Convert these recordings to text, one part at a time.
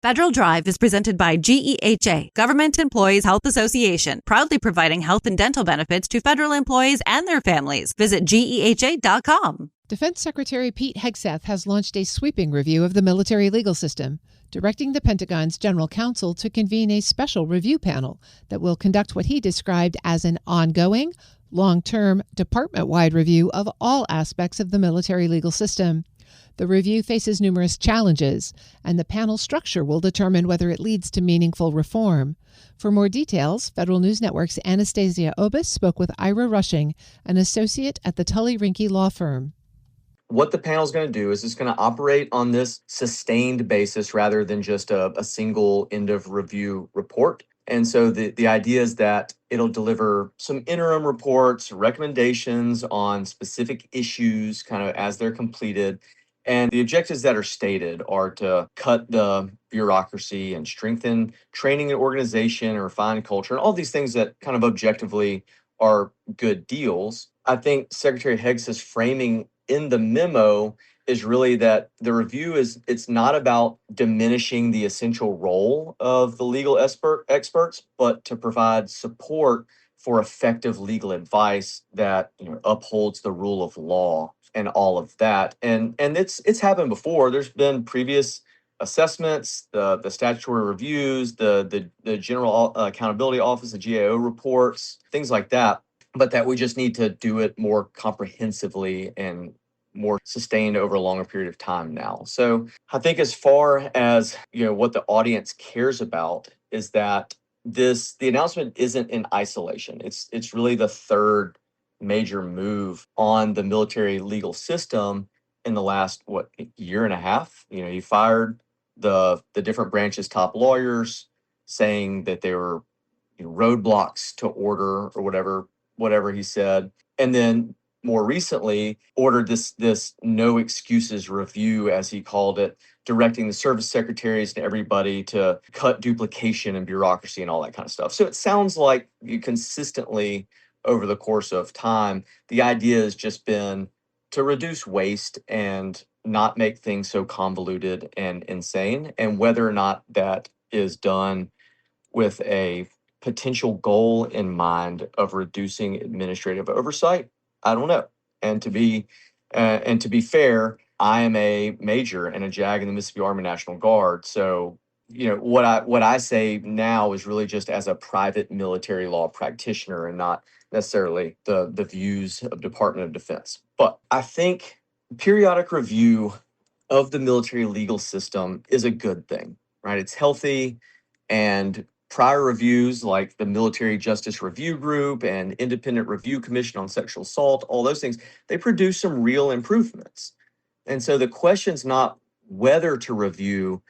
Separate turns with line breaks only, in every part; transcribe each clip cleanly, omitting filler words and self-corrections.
Federal Drive is presented by GEHA, Government Employees Health Association, proudly providing health and dental benefits to federal employees and their families. Visit GEHA.com.
Defense Secretary Pete Hegseth has launched a sweeping review of the military legal system, directing the Pentagon's general counsel to convene a special review panel that will conduct what he described as an ongoing, long-term, department-wide review of all aspects of the military legal system. The review faces numerous challenges, and the panel structure will determine whether it leads to meaningful reform. For more details, Federal News Network's Anastasia Obis spoke with Ira Rushing, an associate at the Tully Rinckey law firm.
What the panel is going to do is it's going to operate on this sustained basis rather than just a single end of review report. And so the idea is that it'll deliver some interim reports, recommendations on specific issues kind of as they're completed. And the objectives that are stated are to cut the bureaucracy and strengthen training and organization and refine culture and all these things that kind of objectively are good deals. I think Secretary Hegseth's framing in the memo is really that the review it's not about diminishing the essential role of the legal experts, but to provide support for effective legal advice that upholds the rule of law and all of that. And it's happened before. There's been previous assessments, the statutory reviews, the General Accountability Office, the GAO reports, things like that, but that we just need to do it more comprehensively and more sustained over a longer period of time now. So I think as far as what the audience cares about is that the announcement isn't in isolation. It's really the third major move on the military legal system in the last year and a half. He fired the different branches' top lawyers, saying that they were roadblocks to order or whatever he said, and then more recently ordered this no excuses review, as he called it, directing the service secretaries and everybody to cut duplication and bureaucracy and all that kind of stuff. So it sounds like you consistently over the course of time, the idea has just been to reduce waste and not make things so convoluted and insane. And whether or not that is done with a potential goal in mind of reducing administrative oversight, I don't know. And to be fair, I am a major and a JAG in the Mississippi Army National Guard. So what I say now is really just as a private military law practitioner and not necessarily the views of Department of Defense. But I think periodic review of the military legal system is a good thing, right? It's healthy, and prior reviews like the Military Justice Review Group and Independent Review Commission on Sexual Assault, all those things, they produce some real improvements. And so the question's not whether to review,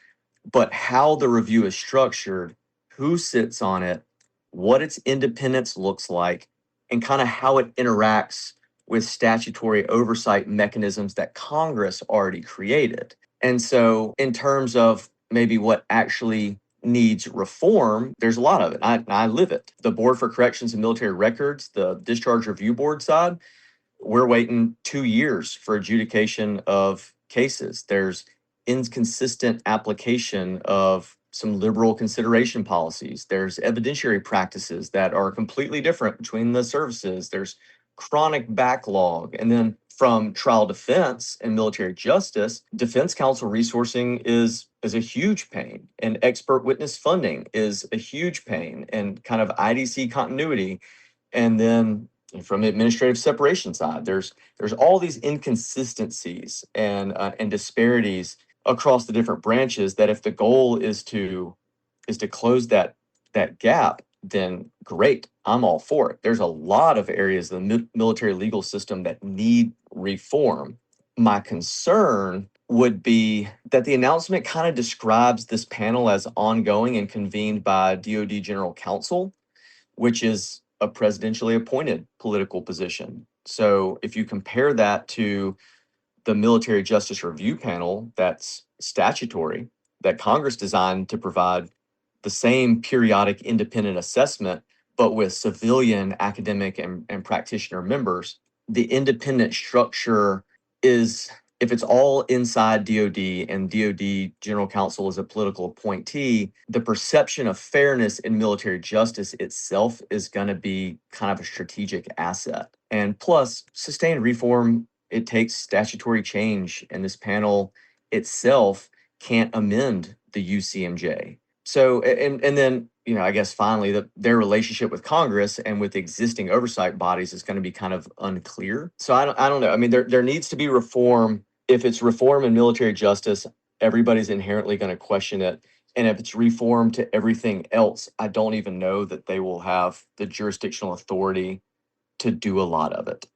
but how the review is structured, who sits on it, what its independence looks like, and kind of how it interacts with statutory oversight mechanisms that Congress already created. And so in terms of maybe what actually needs reform, there's a lot of it. I live it. The Board for Corrections and Military Records, the Discharge Review Board side, we're waiting 2 years for adjudication of cases. There's inconsistent application of some liberal consideration policies. There's evidentiary practices that are completely different between the services. There's chronic backlog. And then from trial defense and military justice, defense counsel resourcing is a huge pain, and expert witness funding is a huge pain, and kind of IDC continuity. And then from the administrative separation side, there's all these inconsistencies and disparities across the different branches that if the goal is to close that gap, then great, I'm all for it. There's a lot of areas of the military legal system that need reform. My concern would be that the announcement kind of describes this panel as ongoing and convened by DoD General Counsel, which is a presidentially appointed political position. So if you compare that to the Military Justice Review Panel, that's statutory, that Congress designed to provide the same periodic independent assessment, but with civilian, academic, and practitioner members, the independent structure is if it's all inside DOD and DOD general counsel is a political appointee, the perception of fairness in military justice itself is going to be kind of a strategic asset. And plus, sustained reform, it takes statutory change, and this panel itself can't amend the UCMJ. So, and then, I guess finally, their relationship with Congress and with existing oversight bodies is going to be kind of unclear. So I don't know. I mean, there needs to be reform. If it's reform in military justice, everybody's inherently going to question it. And if it's reform to everything else, I don't even know that they will have the jurisdictional authority to do a lot of it.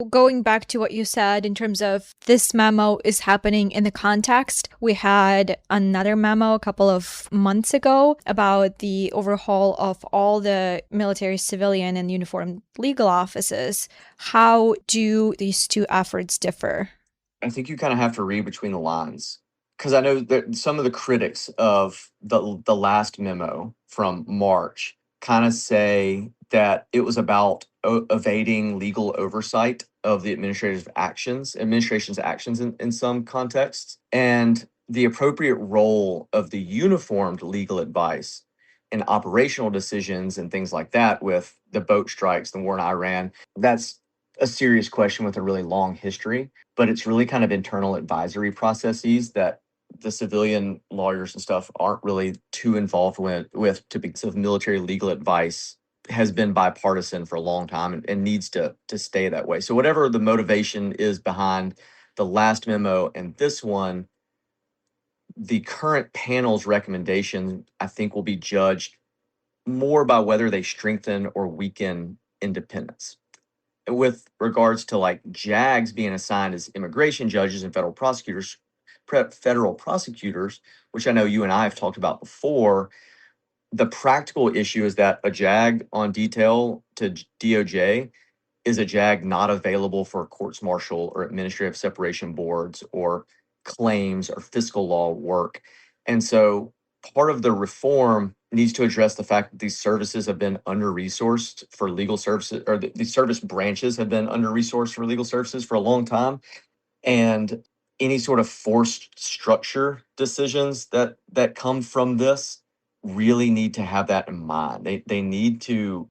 Going back to what you said in terms of this memo is happening in the context, we had another memo a couple of months ago about the overhaul of all the military, civilian, and uniformed legal offices. How do these two efforts differ?
I think you kind of have to read between the lines, because I know that some of the critics of the last memo from March kind of say that it was about evading legal oversight of the administration's actions in some contexts, and the appropriate role of the uniformed legal advice in operational decisions and things like that with the boat strikes, the war in Iran. That's a serious question with a really long history, but it's really kind of internal advisory processes that the civilian lawyers and stuff aren't really too involved with to be. So military legal advice has been bipartisan for a long time and needs to stay that way. So whatever the motivation is behind the last memo and this one, the current panel's recommendation, I think, will be judged more by whether they strengthen or weaken independence. With regards to like JAGs being assigned as immigration judges and federal prosecutors, which I know you and I have talked about before, the practical issue is that a JAG on detail to DOJ is a JAG not available for courts martial or administrative separation boards or claims or fiscal law work. And so part of the reform needs to address the fact that these services have been under-resourced for legal services, or the service branches have been under-resourced for legal services for a long time. And any sort of forced structure decisions that come from this really need to have that in mind. They need to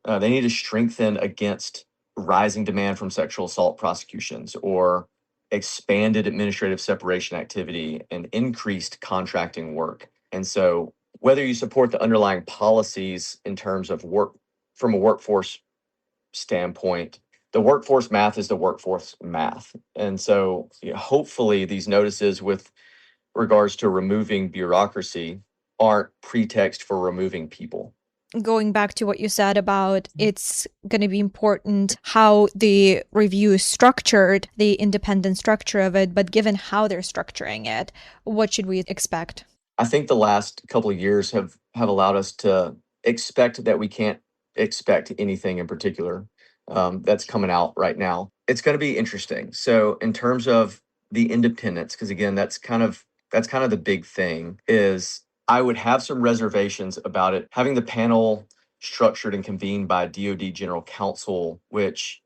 strengthen against rising demand from sexual assault prosecutions or expanded administrative separation activity and increased contracting work. And so whether you support the underlying policies in terms of work from a workforce standpoint, the workforce math is the workforce math. And so hopefully these notices with regards to removing bureaucracy aren't pretext for removing people.
Going back to what you said about it's going to be important how the review is structured, the independent structure of it, but given how they're structuring it, what should we expect?
I think the last couple of years have allowed us to expect that we can't expect anything in particular that's coming out right now. It's going to be interesting. So in terms of the independence, because again, that's kind of the big thing, is I would have some reservations about it having the panel structured and convened by DOD General Counsel,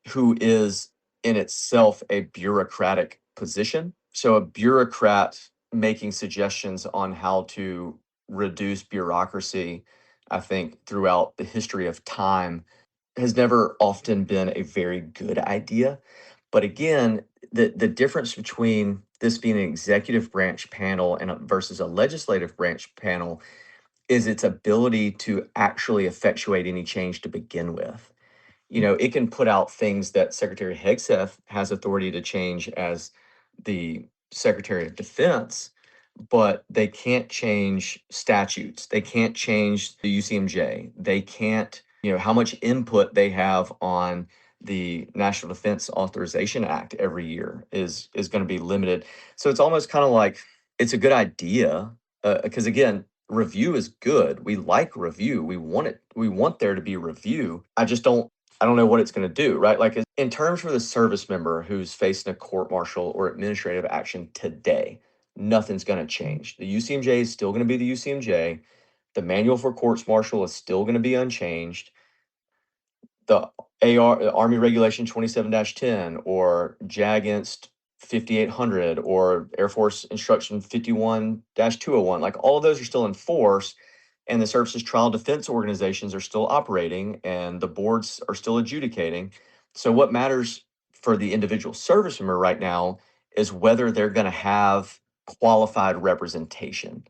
who is in itself a bureaucratic position. So a bureaucrat making suggestions on how to reduce bureaucracy, I think, throughout the history of time has never often been a very good idea. But again, the difference between this being an executive branch panel and versus a legislative branch panel is its ability to actually effectuate any change to begin with. It can put out things that Secretary Hegseth has authority to change as the Secretary of Defense, but they can't change statutes. They can't change the UCMJ. They can't, how much input they have on the National Defense Authorization Act every year is going to be limited. So it's almost kind of like it's a good idea because again, review is good. We like review. We want it. We want there to be review. I don't know what it's going to do, right? Like in terms for the service member who's facing a court martial or administrative action today, nothing's going to change. The UCMJ is still going to be the UCMJ. The manual for courts martial is still going to be unchanged. The Army Regulation 27-10 or JAG against 5800 or Air Force Instruction 51-201. Like all of those are still in force, and the services trial defense organizations are still operating, and the boards are still adjudicating. So what matters for the individual service member right now is whether they're going to have qualified representation.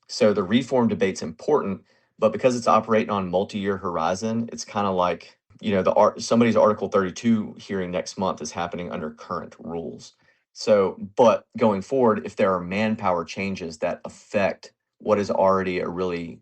So the reform debate's important, but because it's operating on multi-year horizon, it's kind of like, somebody's Article 32 hearing next month is happening under current rules. So, but going forward, if there are manpower changes that affect what is already a really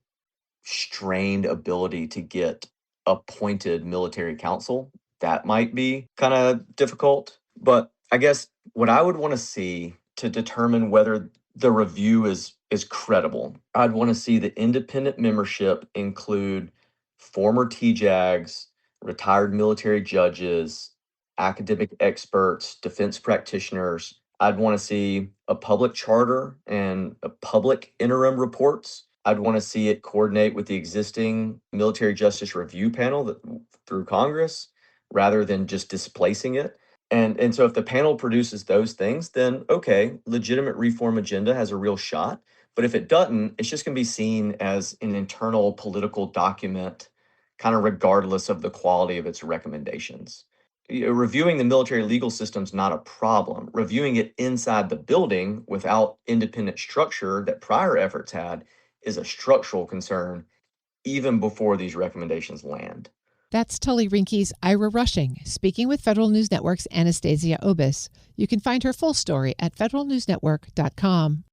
strained ability to get appointed military counsel, that might be kind of difficult. But I guess what I would want to see to determine whether the review is credible, I'd want to see the independent membership include former TJAGs, retired military judges, academic experts, defense practitioners. I'd want to see a public charter and a public interim reports. I'd want to see it coordinate with the existing military justice review panel through Congress rather than just displacing it. And so if the panel produces those things, then okay, legitimate reform agenda has a real shot. But if it doesn't, it's just going to be seen as an internal political document, kind of regardless of the quality of its recommendations. Reviewing the military legal system is not a problem. Reviewing it inside the building without independent structure that prior efforts had is a structural concern even before these recommendations land.
That's Tully Rinckey's Ira Rushing, speaking with Federal News Network's Anastasia Obis. You can find her full story at federalnewsnetwork.com.